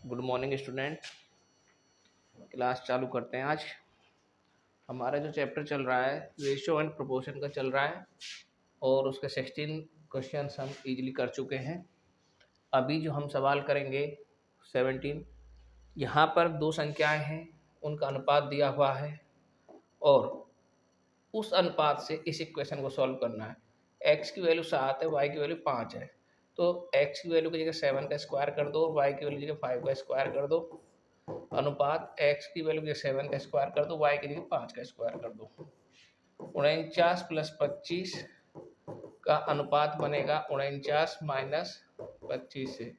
Good morning student. Class चालू करते हैं। आज हमारा जो चैप्टर चल रहा है रेशियो एंड प्रोपोर्शन का चल रहा है और उसके 16 क्वेश्चंस हम इजीली कर चुके हैं। अभी जो हम सवाल करेंगे 17, यहाँ पर दो संख्याएं हैं, उनका अनुपात दिया हुआ है और उस अनुपात से इस इक्वेशन को सॉल्व करना है। x की वैल्यू 7 है, y की वैल्यू 5 है, तो x की वैल्यू की जगह 7 का स्क्वायर कर दो और y की वैल्यू की जगह 5 का स्क्वायर कर दो। अनुपात x की वैल्यू की 7 का स्क्वायर कर दो, y की जगह 5 का स्क्वायर कर दो। 49 + 25 का अनुपात बनेगा 49 - 25 से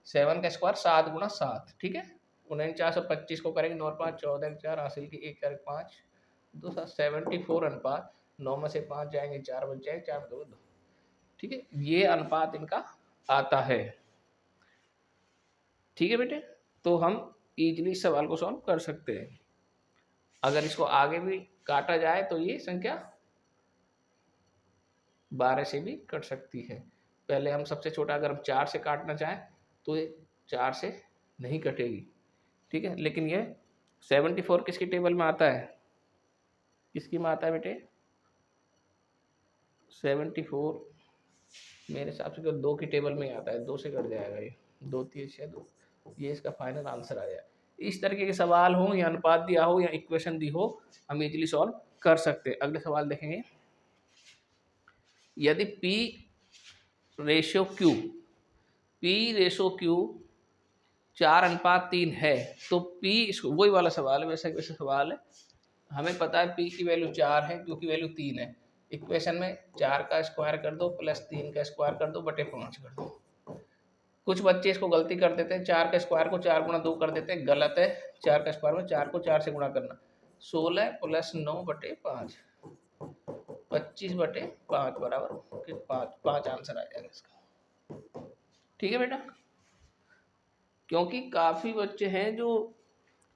7 का स्क्वायर 7 × 7, ठीक है। 49 और 25 को करेंगे 9 और 5 14, 4 हासिल की 1 4 5 2 7 74 अनुपात 9 में से 5 जाएंगे 4 बच जाएंगे 4 2 2, ठीक है। ये अनुपात इनका आता है, ठीक है बेटे। तो हम इजीली सवाल को सॉल्व कर सकते हैं। अगर इसको आगे भी काटा जाए तो ये संख्या 12 से भी कट सकती है। पहले हम सबसे छोटा अगर हम 4 से काटना चाहें तो ये 4 से नहीं कटेगी, ठीक है। लेकिन ये 74 किसकी टेबल में आता है, किसकी में आता है बेटे? 74 मेरे हिसाब से 2 की टेबल में ही आता है, 2 से कट जाएगा ये, 2 3 6 2, ये इसका फाइनल आंसर आ जाए। इस तरीके के सवाल हो या अनुपात दिया हो या इक्वेशन दी हो, हम इजीली सॉल्व कर सकते हैं। अगले सवाल देखेंगे। यदि P रेशो Q 4:3 है तो P, इसको वही वाला सवाल है, वैसा वैसा सवाल है। हमें पता है P की वैल्यू 4 है, Q की वैल्यू 3 है। इक्वेशन में 4 का स्क्वायर कर दो प्लस 3 का स्क्वायर कर दो बटे 5 कर दो। कुछ बच्चे इसको गलती कर देते हैं, 4 का स्क्वायर को 4 × 2 कर देते हैं, गलत है। 4 का स्क्वायर में 4 को 4 से गुणा करना, 16 + 9 बटे 5 25 बटे 5 बराबर 5 आंसर आ जाएगा इसका, ठीक है बेटा। क्योंकि काफ़ी बच्चे हैं जो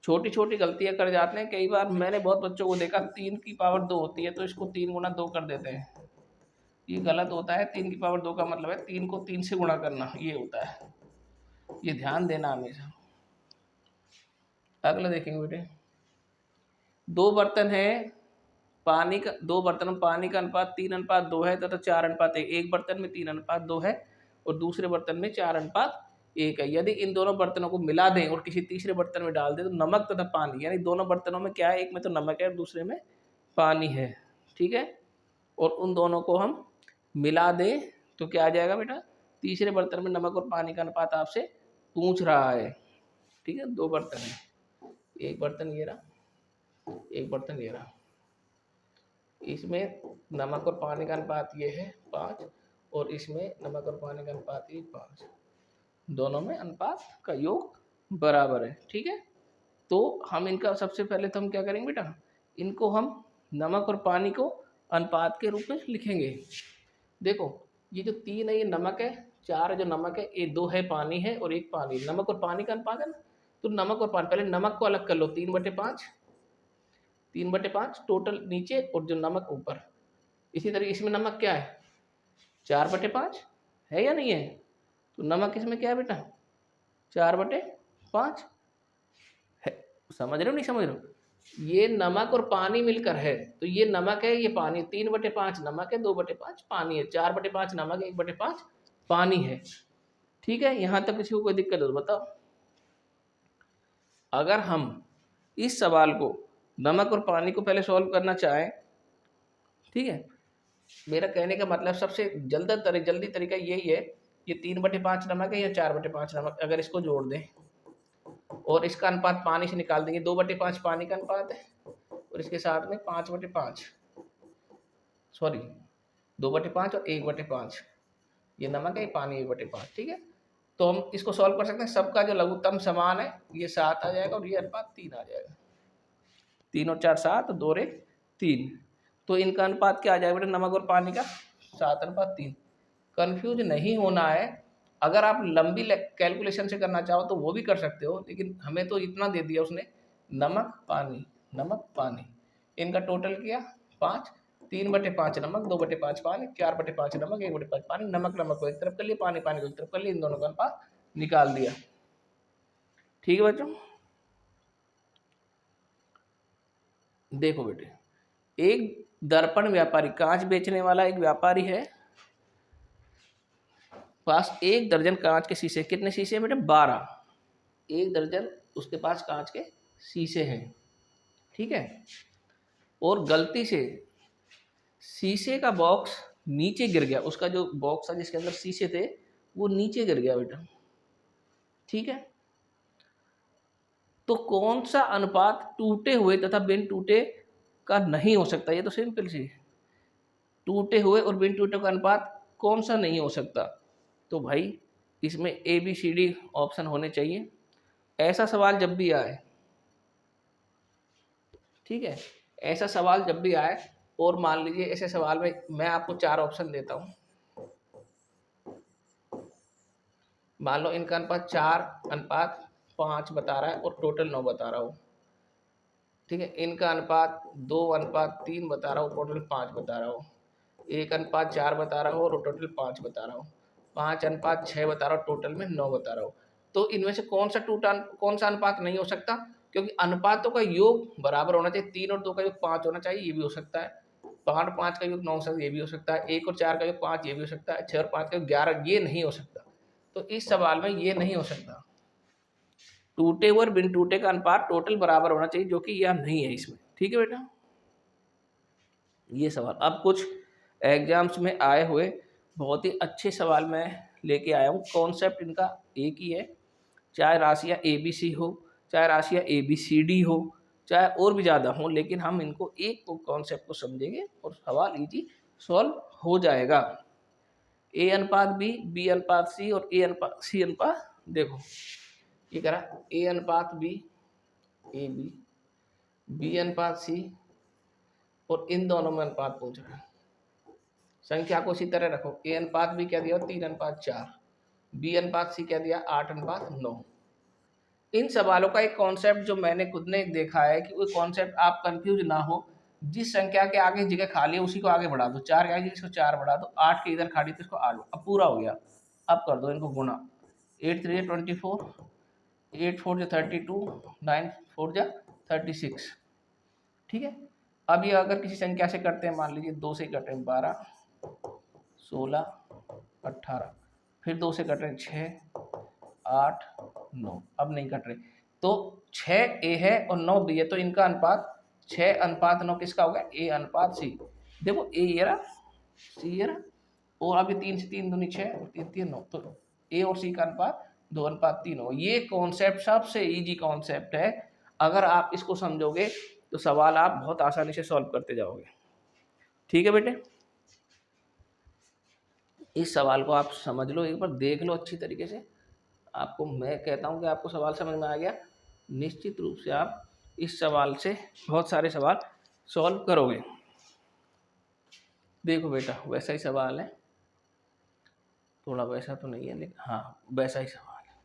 छोटी छोटी गलतियां कर जाते हैं। कई बार मैंने बहुत बच्चों को देखा 3 की पावर 2 होती है तो इसको 3 × 2 कर देते हैं, ये गलत होता है। 3 की पावर 2 का मतलब है 3 को 3 से गुणा करना, ये होता है, ये ध्यान देना हमेशा। अगला देखेंगे बेटे। दो बर्तन है, पानी का, दो बर्तनों में पानी का अनुपात 3:2 है तथा 4:1। एक बर्तन में 3:2 है और दूसरे बर्तन में 4:1 है। यदि इन दोनों बर्तनों को मिला दें और किसी तीसरे बर्तन में डाल दें तो नमक तथा पानी, यानी दोनों बर्तनों में क्या है, एक में तो नमक है और दूसरे में पानी है, ठीक है। और उन दोनों को हम मिला दें तो क्या आ जाएगा बेटा? तीसरे बर्तन में नमक और पानी का अनुपात आपसे पूछ रहा है, ठीक है। दो बर्तन है, एक बर्तन ये रहा, एक बर्तन ये रहा। इसमें नमक और पानी का अनुपात ये है 5 और इसमें नमक और पानी का अनुपात ये 5, दोनों में अनुपात का योग बराबर है, ठीक है। तो हम इनका सबसे पहले तो हम क्या करेंगे बेटा, इनको हम नमक और पानी को अनुपात के रूप में लिखेंगे। देखो ये जो 3 है ये नमक है, 4 जो नमक है, ये 2 है पानी है और एक पानी। नमक और पानी का अनुपात है ना, तो नमक और पानी, पहले नमक को अलग कर लो, 3/5 टोटल नीचे और जो नमक ऊपर। इसी तरीके इसमें नमक क्या है, 4/5 है या नहीं है, तो नमक इसमें क्या है बेटा, 4/5 है। समझ रहे हो नहीं समझ रहे हो? ये नमक और पानी मिलकर है, तो ये नमक है ये पानी, 3/5 नमक है, 2/5 पानी है, 4/5 नमक है, 1/5 पानी है, ठीक है। यहाँ तक किसी को कोई दिक्कत हो तो बताओ। अगर हम इस सवाल को नमक और पानी को पहले सॉल्व करना चाहें, ठीक है, मेरा कहने का मतलब सबसे जल्दी तरीका यही है, ये 3/5 नमक है या 4/5 नमक, अगर इसको जोड़ दें और इसका अनुपात पानी से निकाल देंगे, 2/5 पानी का अनुपात है और इसके साथ में 5/5, सॉरी 2/5 और 1/5, ये नमक है ये पानी 1/5, ठीक है। तो हम इसको सॉल्व कर सकते हैं, सबका जो लघुत्तम समान है ये 7 आ जाएगा और ये अनुपात 3 आ जाएगा, 3 और 4 7, 2 और 1 3, तो इनका अनुपात क्या आ जाएगा बेटा, नमक और पानी का 7:3। कंफ्यूज नहीं होना है। अगर आप लंबी कैलकुलेशन से करना चाहो तो वो भी कर सकते हो, लेकिन हमें तो इतना दे दिया उसने, नमक पानी, इनका टोटल किया 5, 3/5 नमक, 2/5 पानी, 4/5 नमक, 1/5 पानी। नमक को एक तरफ कर लिया, पानी को एक तरफ कर लिया, इन दोनों का अनुपात निकाल दिया, ठीक है बच्चों, देखो बेटे, एक दर्पण व्यापारी, कांच बेचने वाला एक व्यापारी है, पास 1 दर्जन कांच के शीशे, कितने शीशे हैं बेटे? 12। 1 दर्जन उसके पास कांच के शीशे हैं, ठीक है। और गलती से शीशे का बॉक्स नीचे गिर गया, उसका जो बॉक्स था जिसके अंदर शीशे थे वो नीचे गिर गया बेटा, ठीक है। तो कौन सा अनुपात टूटे हुए तथा बिन टूटे का नहीं हो सकता? ये तो सिंपल सी, टूटे हुए और बिन टूटे का अनुपात कौन सा नहीं हो सकता? तो भाई इसमें A B C D option होने चाहिए। ऐसा सवाल जब भी आए, ठीक है, ऐसा सवाल जब भी आए और मान लीजिए ऐसे सवाल में मैं आपको 4 ऑप्शन देता हूँ, मान लो इनका अनुपात 4:5 बता रहा है और टोटल 9 बता रहा हूँ, ठीक है। इनका अनुपात 2:3 बता रहा हूँ, टोटल 5 बता रहा हूँ। 1:4 बता रहा हूँ और टोटल 5 बता रहा हूँ। 5:6 बता रहा हूँ, टोटल में 9 बता रहा हूँ। तो इनमें से कौन सा अनुपात नहीं हो सकता? क्योंकि अनुपातों का योग बराबर होना चाहिए। 3 और 2 का योग 5 होना चाहिए, ये भी हो सकता है। 8 और 5 का योग 9 हो सकता है, ये भी हो सकता है। 1 और 4 का योग 5, ये भी हो सकता है। 6 और 5 का योग 11, ये नहीं हो सकता। तो इस सवाल में ये नहीं हो सकता। टूटे हुए और बिन टूटे का अनुपात टोटल बराबर होना चाहिए, जो कि यह नहीं है इसमें, ठीक है बेटा। ये सवाल अब कुछ एग्जाम्स में आए हुए बहुत ही अच्छे सवाल मैं लेके आया हूँ। कॉन्सेप्ट इनका एक ही है, चाहे राशियाँ ए बी सी हो, चाहे राशियाँ ए बी सी डी हो, चाहे और भी ज़्यादा हो, लेकिन हम इनको एक कॉन्सेप्ट को समझेंगे और सवाल इजी सॉल्व हो जाएगा। A:B, B:C और C:, देखो ये करा A:B, AB, B:C और इन दोनों में अनुपात पूछ रहा है। संख्या को इसी तरह रखो। A:B क्या दिया? 3:4। B:C क्या दिया? 8:9। इन सवालों का एक कॉन्सेप्ट जो मैंने खुद ने देखा है कि वो कॉन्सेप्ट आप कंफ्यूज ना हो, जिस संख्या के आगे जगह खाली है उसी को आगे बढ़ा दो। 4 के आगे इसको 4 बढ़ा दो, 8 के इधर खाली तो इसको 8, अब पूरा हो गया। अब कर दो इनको गुणा। 8 3 24, 8 4 32, 9 4 36, ठीक है। अब ये अगर किसी संख्या से करते हैं, मान लीजिए 2 से कट रहे हैं 12, 16, 18, फिर 2 से कट रहे हैं 6, 8, 9, अब नहीं कट रहे। तो 6 ए है और 9 बी है, तो इनका अनुपात 6:9 किसका होगा? A:C। देखो ए ये रहा, सी ये रहा, और अभी 3 से 3 दूनी 6, 3 3 9, तो ए और सी का अनुपात 2:3 हो। ये कॉन्सेप्ट सबसे इजी कॉन्सेप्ट है। अगर आप इसको समझोगे तो सवाल आप बहुत आसानी से सॉल्व करते जाओगे, ठीक है बेटे। इस सवाल को आप समझ लो, एक बार देख लो अच्छी तरीके से। आपको मैं कहता हूं कि आपको सवाल समझ में आ गया, निश्चित रूप से आप इस सवाल से बहुत सारे सवाल सॉल्व करोगे। देखो बेटा वैसा ही सवाल है, थोड़ा वैसा तो नहीं है लेकिन हाँ वैसा ही सवाल है।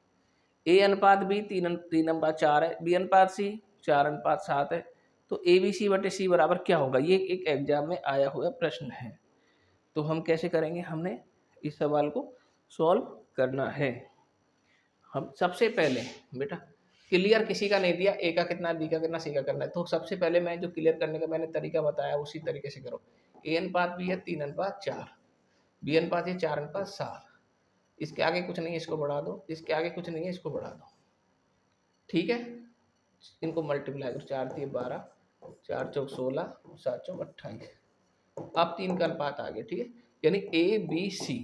A:B 3:4 है, B:C 4:7 है, तो ABC/C बराबर क्या होगा? ये एक एग्जाम में आया हुआ प्रश्न है। तो हम कैसे करेंगे? हमने इस सवाल को सॉल्व करना है। हम सबसे पहले बेटा क्लियर किसी का नहीं दिया, ए का कितना, बी का कितना, सी का करना है, तो सबसे पहले मैं जो क्लियर करने का मैंने तरीका बताया उसी तरीके से करो। A:B है 3:4, B:है 4:7, इसके आगे कुछ नहीं है इसको बढ़ा दो, इसके आगे कुछ नहीं है इसको बढ़ा दो, ठीक है। इनको मल्टीप्लाई करो, 4 3 12, 4 चौक 16, 7 चौक 28। अब 3 का अनुपात आ गया, ठीक है। यानी ABC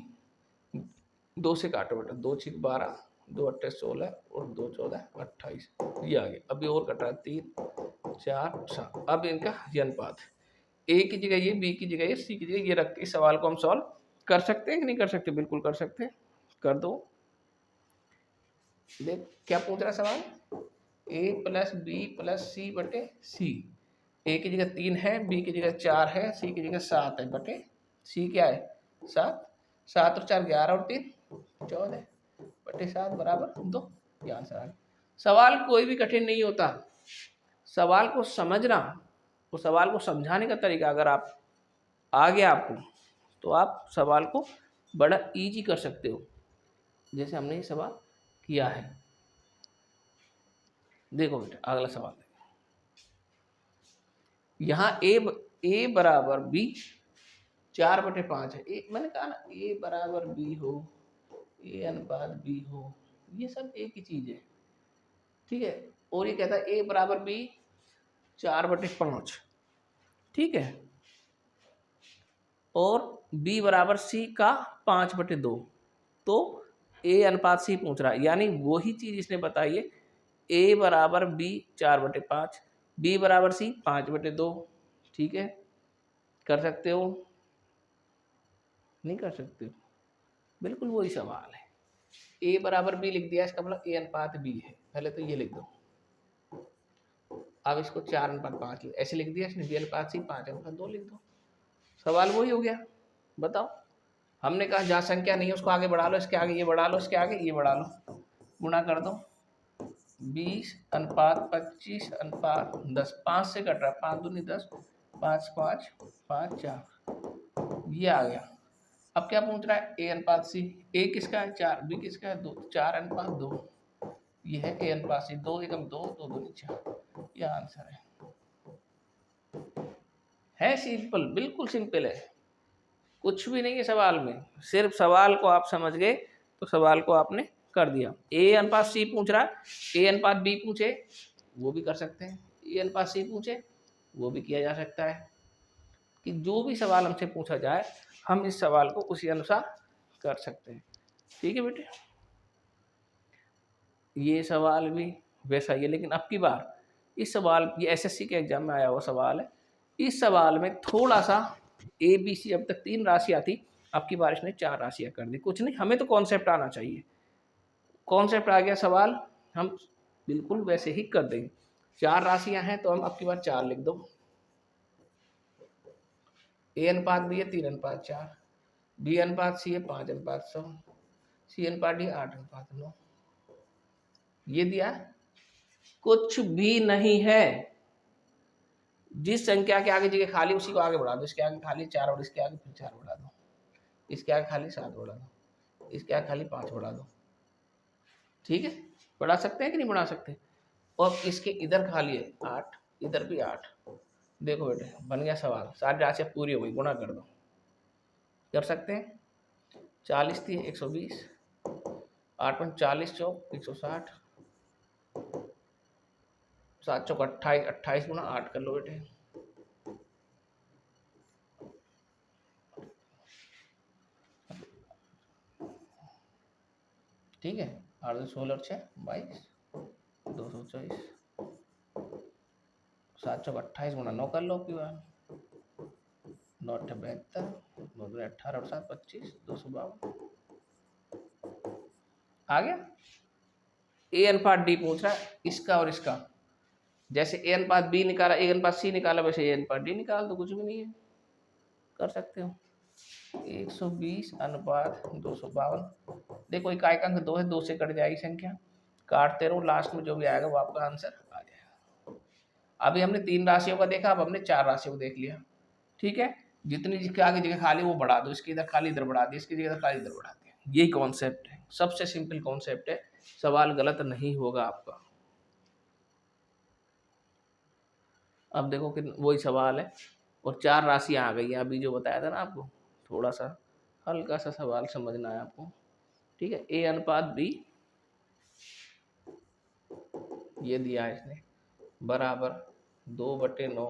2 से काटो बेटा, 2 6 12, 2 8 16 और 2 14 28, ये आ गया। अभी और कट रहा है 3 4 7। अब इनका ये अनुपात, ए की जगह ये, बी की जगह ये, सी की जगह ये रख के इस सवाल को हम सॉल्व कर सकते हैं कि नहीं कर सकते? बिल्कुल कर सकते हैं, कर दो। देख क्या पूछ रहा सवाल, A+B+C/C। ए की जगह 3 है, बी की जगह 4 है, सी की जगह 7 है बटे सी क्या है 7, 7 और 4 11 और 3 14 बटे 7 बराबर 2। ये आंसर आ गया। सवाल कोई भी कठिन नहीं होता, सवाल को समझना, तो सवाल को समझाने का तरीका अगर आप आ गया आपको, तो आप सवाल को बड़ा इजी कर सकते हो, जैसे हमने ये सवाल किया है। देखो बेटा अगला सवाल है, यहाँ ए बराबर बी 4/5 है। मैंने कहा ना ए बराबर बी हो, ए अनुपात बी हो, ये सब एक ही चीज है, ठीक है। और ये कहता है ए बराबर बी 4/5, ठीक है, और b बराबर सी का 5/2, तो a अनुपात सी पूछ रहा है, यानी वही चीज इसने बताई है, a बराबर b 4/5, b बराबर सी 5/2, ठीक है। कर सकते हो, नहीं कर सकते हो, बिल्कुल वही सवाल है। a बराबर b लिख दिया, इसका मतलब a अनुपात b है, पहले तो ये लिख दो। अब इसको 4/5 ऐसे लिख दिया इसने, b अनुपात सी 5/2 लिख दो, सवाल वही हो गया। बताओ, हमने कहा जहाँ संख्या नहीं है उसको आगे बढ़ा लो, इसके आगे ये बढ़ा लो, इसके आगे ये बढ़ा लो, गुणा कर दो। 20/25/10, 5 से कट रहा है, 5 दूनी 10, 5 5 5 4, ये आ गया। अब क्या पूछ रहा है, a अनुपात सी, a किसका है 4, b किसका है 2, 4/2, ये है a अनुपात सी, 2 एकम 2, 2 दूनी 4, ये आंसर है सिंपल, बिल्कुल सिंपल है, कुछ भी नहीं है सवाल में, सिर्फ सवाल को आप समझ गए तो सवाल को आपने कर दिया। ए अनुपात सी पूछ रहा है, ए अनुपात बी पूछे वो भी कर सकते हैं, ए अनुपात सी पूछे वो भी किया जा सकता है, कि जो भी सवाल हमसे पूछा जाए हम इस सवाल को उसी अनुसार कर सकते हैं, ठीक है बेटे। ये सवाल भी वैसा ही है, लेकिन अब की बार इस सवाल, ये एसएससी के एग्जाम में आया हुआ सवाल है, इस सवाल में थोड़ा सा ए बी सी, अब तक 3 राशियां थी, अब की बार इसने 4 राशियां कर दी। कुछ नहीं, हमें तो कॉन्सेप्ट आना चाहिए, कॉन्सेप्ट आ गया सवाल हम बिल्कुल वैसे ही कर देंगे। 4 राशियां हैं तो हम अब की बार 4 लिख दो, ए अनुपात बी है 3/4, बी अनुपात सी है 5/100, सी अनुपात डी 8/9, ये दिया, कुछ भी नहीं है। जिस संख्या के आगे जगह खाली उसी को आगे बढ़ा दो, इसके आगे खाली 4 और इसके आगे फिर 4 बढ़ा दो, इसके आगे खाली 7 बढ़ा दो, इसके आगे खाली 5 बढ़ा दो, ठीक है। बढ़ा सकते हैं कि नहीं बढ़ा सकते। और इसके इधर खाली है 8, इधर भी 8, देखो बेटे बन गया सवाल, सारी राशियाँ पूरी हो गई, गुणा कर दो, कर सकते हैं। 40 थी 120, 8 × 40 चौक 160, 7 चौक 28, 28 गुणा 8 कर लो बेटे, ठीक है। 8 16 और 6 22, 224, 7 चौक 28 गुणा 9 कर लो आपकी बार, 9 8 72, 2 2 18 और 7 25, 252 आ गया। ए अनुपात डी पूछ रहा है, इसका और इसका, जैसे ए अनुपात बी निकाला, ए अनुपात सी निकाला, वैसे ए अनुपात डी निकाल दो, कुछ भी नहीं है, कर सकते हो। 120 अनुपात 252, देखो इकाई का अंक 2 है, 2 से कट जाएगी संख्या, काटते रहो, लास्ट में जो भी आएगा वो आपका आंसर आ जाएगा। अभी हमने 3 राशियों का देखा, अब हमने 4 राशियों को देख लिया, ठीक है। जितनी जिसके आगे जगह खाली वो बढ़ा दो, इसकी इधर खाली इधर बढ़ा दी, इसकी जगह खाली इधर बढ़ा दी, यही कॉन्सेप्ट है, सबसे सिंपल कॉन्सेप्ट है, सवाल गलत नहीं होगा आपका। अब देखो कि वही सवाल है और 4 राशियां आ गई हैं, अभी जो बताया था ना आपको, थोड़ा सा हल्का सा सवाल समझना है आपको, ठीक है। ए अनुपात बी ये दिया है इसने, बराबर 2/9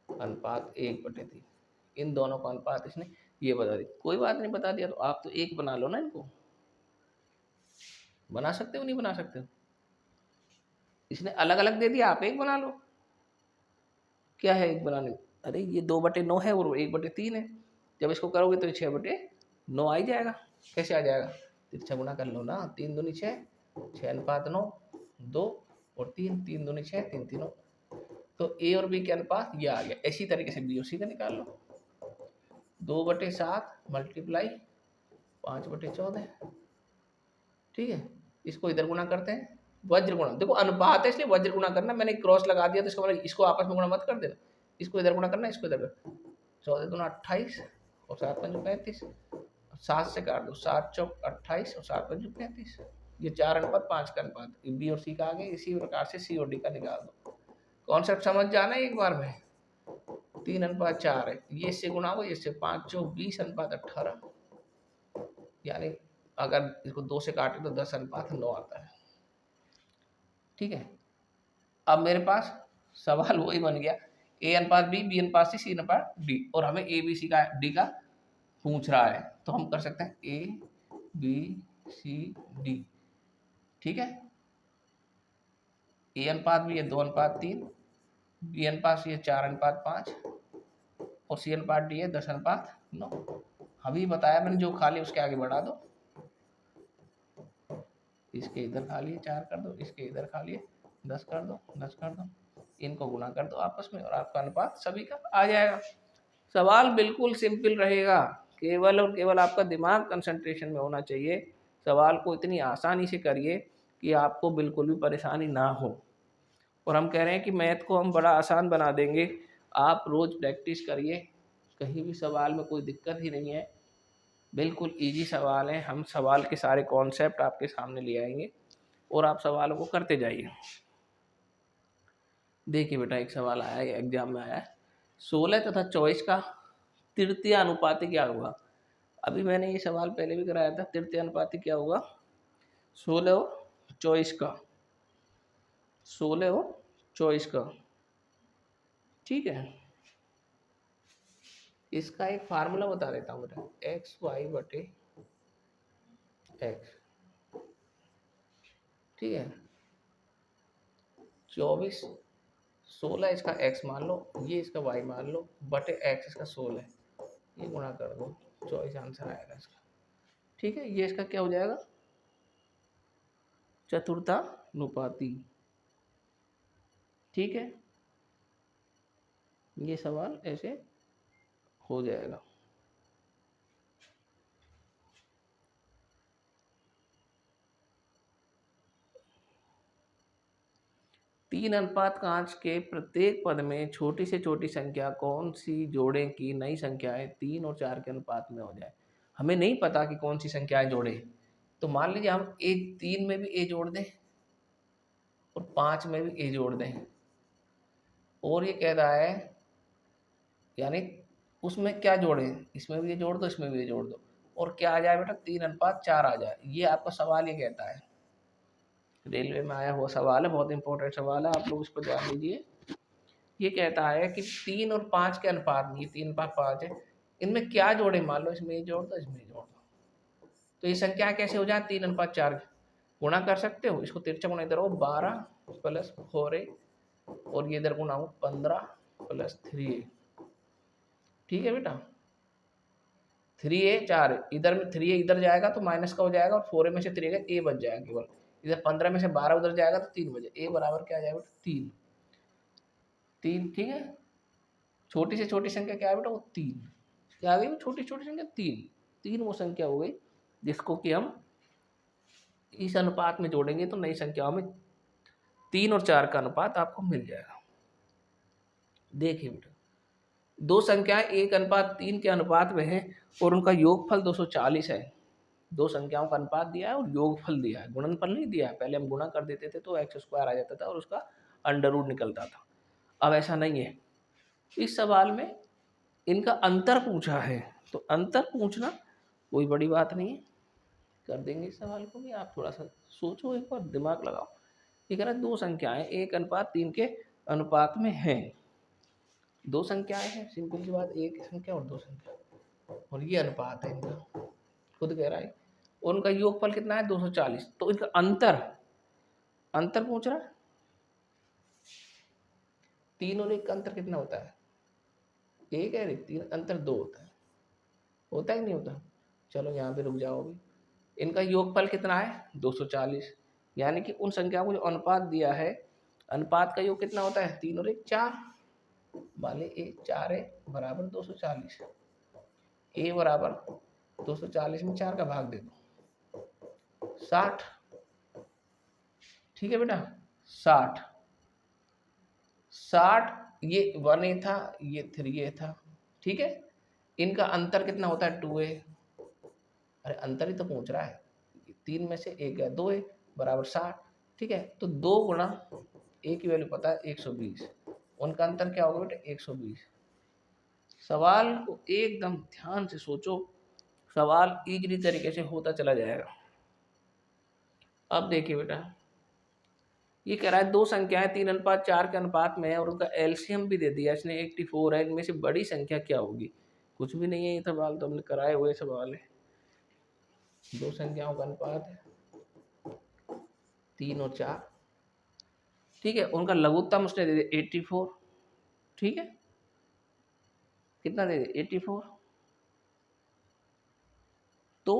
अनुपात 1/3, इन दोनों का अनुपात इसने ये बता दी, कोई बात नहीं, बता दिया तो आप तो एक बना लो ना, इनको बना सकते हो नहीं बना सकते हो, इसने अलग अलग दे दिया, आप एक बना लो, क्या है एक बनाने में, अरे ये 2/9 है और 1/3 है, जब इसको करोगे तो 6/9 आ ही जाएगा, कैसे आ जाएगा, तिरछा गुणा कर लो ना, 3 दूनी 6, 6/9, 2 और 3, 3 दूनी 6, 3 तीनों, तो ए और बी के अनुपात ये आ गया। इसी तरीके से बी और सी का निकाल लो, 2/7 मल्टीप्लाई 5/14, ठीक है। इसको इधर गुणा करते हैं, वज्र गुणा, देखो अनुपात है इसलिए वज्र गुणा करना, मैंने क्रॉस लगा दिया तो इसका मतलब इसको आपस में गुणा मत कर देना, इसको इधर गुणा करना, इसको इधर, 14 दूना 28 और 7 पंच 35, 7 से काट दो, 7 चौक 28 और 7 पंच 35, ये 4:5 का अनुपात, बी और सी का आ गया। इसी प्रकार से सी और डी का निकाल दो। कॉन्सेप्ट समझ जाना है एक बार में। 3:4 है, ये इससे गुणा हो, इससे 5 चौक 20:18, यानी अगर इसको 2 से काटे तो 10:9 आता है। ठीक है, अब मेरे पास सवाल वही बन गया, ए अनुपात बी, बी अनुपात सी अनुपात डी, और हमें ए बी सी का डी का पूछ रहा है, तो हम कर सकते हैं ए बी सी डी। ठीक है, ए अनुपात बी है 2:3, बी अनुपात सी है 4:5, और सी अनुपात डी है 10:9। अभी बताया मैंने, जो खा लिया उसके आगे बढ़ा दो, इसके इधर खा लिए 4 कर दो, इसके इधर खा लिए 10 कर दो, 10 कर दो, इनको गुना कर दो आपस में, और आपका अनुपात सभी का आ जाएगा। सवाल बिल्कुल सिंपल रहेगा, केवल और केवल आपका दिमाग कंसंट्रेशन में होना चाहिए। सवाल को इतनी आसानी से करिए कि आपको बिल्कुल भी परेशानी ना हो। और हम कह रहे हैं कि मैथ को हम बड़ा आसान बना देंगे, आप रोज़ प्रैक्टिस करिए, कहीं भी सवाल में कोई दिक्कत ही नहीं है, बिल्कुल इजी सवाल है। हम सवाल के सारे कॉन्सेप्ट आपके सामने ले आएंगे और आप सवालों को करते जाइए। देखिए बेटा, एक सवाल आया है, एग्जाम में आया है, 16 तथा 24 का तृतीय अनुपाती क्या होगा। अभी मैंने ये सवाल पहले भी कराया था, तृतीय अनुपाती क्या होगा, 16 और 24 का, 16 और 24 का। ठीक है, इसका एक फार्मूला बता देता हूँ बेटा, एक्स वाई बटे एक्स। ठीक है, 24, 16 इसका x मान लो, ये इसका y मान लो, बटे x इसका 16, ये गुणा कर दो, 24 आंसर आएगा इसका। ठीक है, ये इसका क्या हो जाएगा, चतुर्थानुपाती। ठीक है, ये सवाल ऐसे हो जाएगा। तीन अनुपात कांच के प्रत्येक पद में छोटी से छोटी संख्या कौन सी जोड़ें कि नई संख्याएं 3 और 4 के अनुपात में हो जाए। हमें नहीं पता कि कौन सी संख्याएं जोड़े, तो मान लीजिए हम ए 3 में भी ए जोड़ दें और 5 में भी ए जोड़ दें, और ये कह रहा है यानी उसमें क्या जोड़ें, इसमें भी ये जोड़ दो, इसमें भी ये जोड़ दो, और क्या आ जाए बेटा, 3:4 आ जाए। ये आपका सवाल ये कहता है, रेलवे में आया हुआ सवाल है, बहुत इंपॉर्टेंट सवाल है, आप लोग इसको ध्यान दीजिए। ये कहता है कि 3 और 5 के अनुपात में, ये 3:5 है, इनमें क्या जोड़े, मान लो इसमें ये जोड़ दो, इसमें जोड़ दो, तो ये संख्या कैसे हो जाए, 3:4 गुणा कर सकते हो, इसको तिरछा गुणा इधर हो, 12 + 4a, और ये इधर गुणा हो 15 + 3a। ठीक है बेटा, 3a 4, इधर में 3a इधर जाएगा तो माइनस का हो जाएगा, और 4a में से 3 a बच जाएगा केवल, इधर 15 में से 12 उधर जाएगा तो 3 बचे, a बराबर क्या आ जाएगा बेटा, 3। ठीक है, छोटी से छोटी संख्या क्या है बेटा, वो 3। क्या आ गई, छोटी छोटी संख्या 3। 3 वो संख्या हो गई जिसको कि हम इस अनुपात में जोड़ेंगे तो नई संख्याओं में 3 और 4 का अनुपात आपको मिल जाएगा। देखिए बेटा, दो संख्याएं 1:3 के अनुपात में है और उनका योगफल 240 है। दो संख्याओं का अनुपात दिया है और योगफल दिया है, गुणनफल नहीं दिया है। पहले हम गुणा कर देते थे तो x² आ जाता था और उसका अंडर रूट निकलता था, अब ऐसा नहीं है। इस सवाल में इनका अंतर पूछा है, तो अंतर पूछना कोई बड़ी बात नहीं है, कर देंगे इस सवाल को भी। आप थोड़ा सा सोचो, एक बार दिमाग लगाओ। ये कह रहा है दो संख्याएं 1:3 के अनुपात में हैं। दो संख्याएं हैं, सिंपल सी बात, एक संख्या और दो संख्या, और ये अनुपात है इनका, खुद कह रहा है। और उनका योगफल कितना है, 240। तो इनका अंतर, अंतर पूछ रहा है, 3 और 1 का अंतर कितना होता है, 1 है, 3 अंतर 2 होता है कि नहीं होता। चलो यहाँ पे रुक जाओ अभी। इनका योगफल कितना है, 240, यानी कि उन संख्या को जो अनुपात दिया है, अनुपात का योग कितना होता है, 3 और 1 4, मान 1 4 है बराबर 240, ए बराबर 240 में 4 का भाग दे दो, 60। ठीक है बेटा, 60, 60, ये 1a था, ये 3a था। ठीक है, इनका अंतर कितना होता है, 2a। अरे अंतर ही तो पूछ रहा है, 3 में से 1 गया, 2 है बराबर 60। ठीक है, तो 2 गुणा a की वैल्यू पता है 120, उनका अंतर क्या होगा बेटा 120। सवाल को एकदम ध्यान से सोचो, सवाल इजीली तरीके से होता चला जाएगा। अब देखिए बेटा, ये कह रहा है दो संख्याएं 3:4 के अनुपात में है और उनका एलसीएम भी दे दिया इसने 84 है, इनमें से बड़ी संख्या क्या होगी। कुछ भी नहीं है, ये सवाल तो हमने कराए हुए सवाल है। दो संख्याओं का अनुपात है 3 और 4। ठीक है, उनका लघुत्तम उसने दे दिया 84। ठीक है, कितना दे दिया 84। तो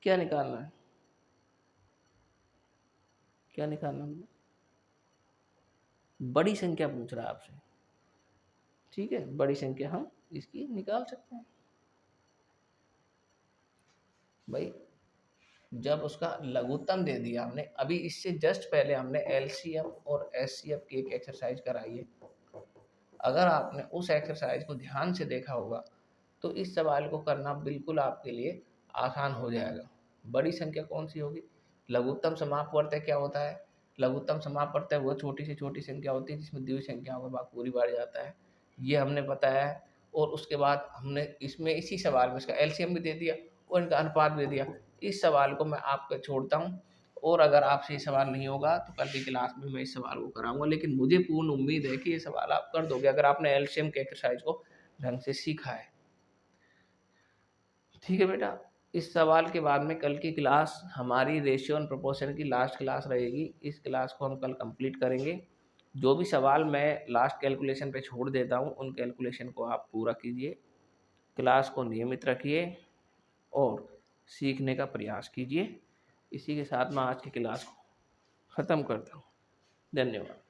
क्या निकालना है, क्या निकालना है, बड़ी संख्या पूछ रहा है आपसे। ठीक है, बड़ी संख्या हम इसकी निकाल सकते हैं भाई। जब उसका लघुत्तम दे दिया हमने, अभी इससे जस्ट पहले हमने एलसीएम और एचसीएफ की एक एक्सरसाइज कराई है। अगर आपने उस एक्सरसाइज को ध्यान से देखा होगा तो इस सवाल को करना बिल्कुल आपके लिए आसान हो जाएगा। बड़ी संख्या कौन सी होगी, लघुत्तम समापवर्त्य क्या होता है, लघुत्तम समापवर्त्य वो छोटी से छोटी संख्या होती है जिसमें द्वितीय संख्याओं का भाग पूरी बार जाता है, ये हमने बताया है। और उसके बाद हमने इसमें इसी सवाल में इसका एलसीएम भी दे दिया और इनका अनुपात भी दे दिया। इस सवाल को मैं आप पे छोड़ता हूँ, और अगर आपसे ये सवाल नहीं होगा तो कल की क्लास में मैं इस सवाल को कराऊंगा, लेकिन मुझे पूर्ण उम्मीद है कि ये सवाल आप कर दोगे अगर आपने एलसीएम के एक्सरसाइज को ढंग से सीखा है। ठीक है बेटा, इस सवाल के बाद में कल की क्लास हमारी रेशियो एंड प्रोपोर्शन की लास्ट क्लास रहेगी। इस क्लास को हम कल कंप्लीट करेंगे। जो भी सवाल मैं लास्ट कैलकुलेशन पे छोड़ देता हूँ उन कैलकुलेशन को आप पूरा कीजिए, क्लास को नियमित रखिए और सीखने का प्रयास कीजिए। इसी के साथ मैं आज की क्लास को ख़त्म करता हूँ। धन्यवाद।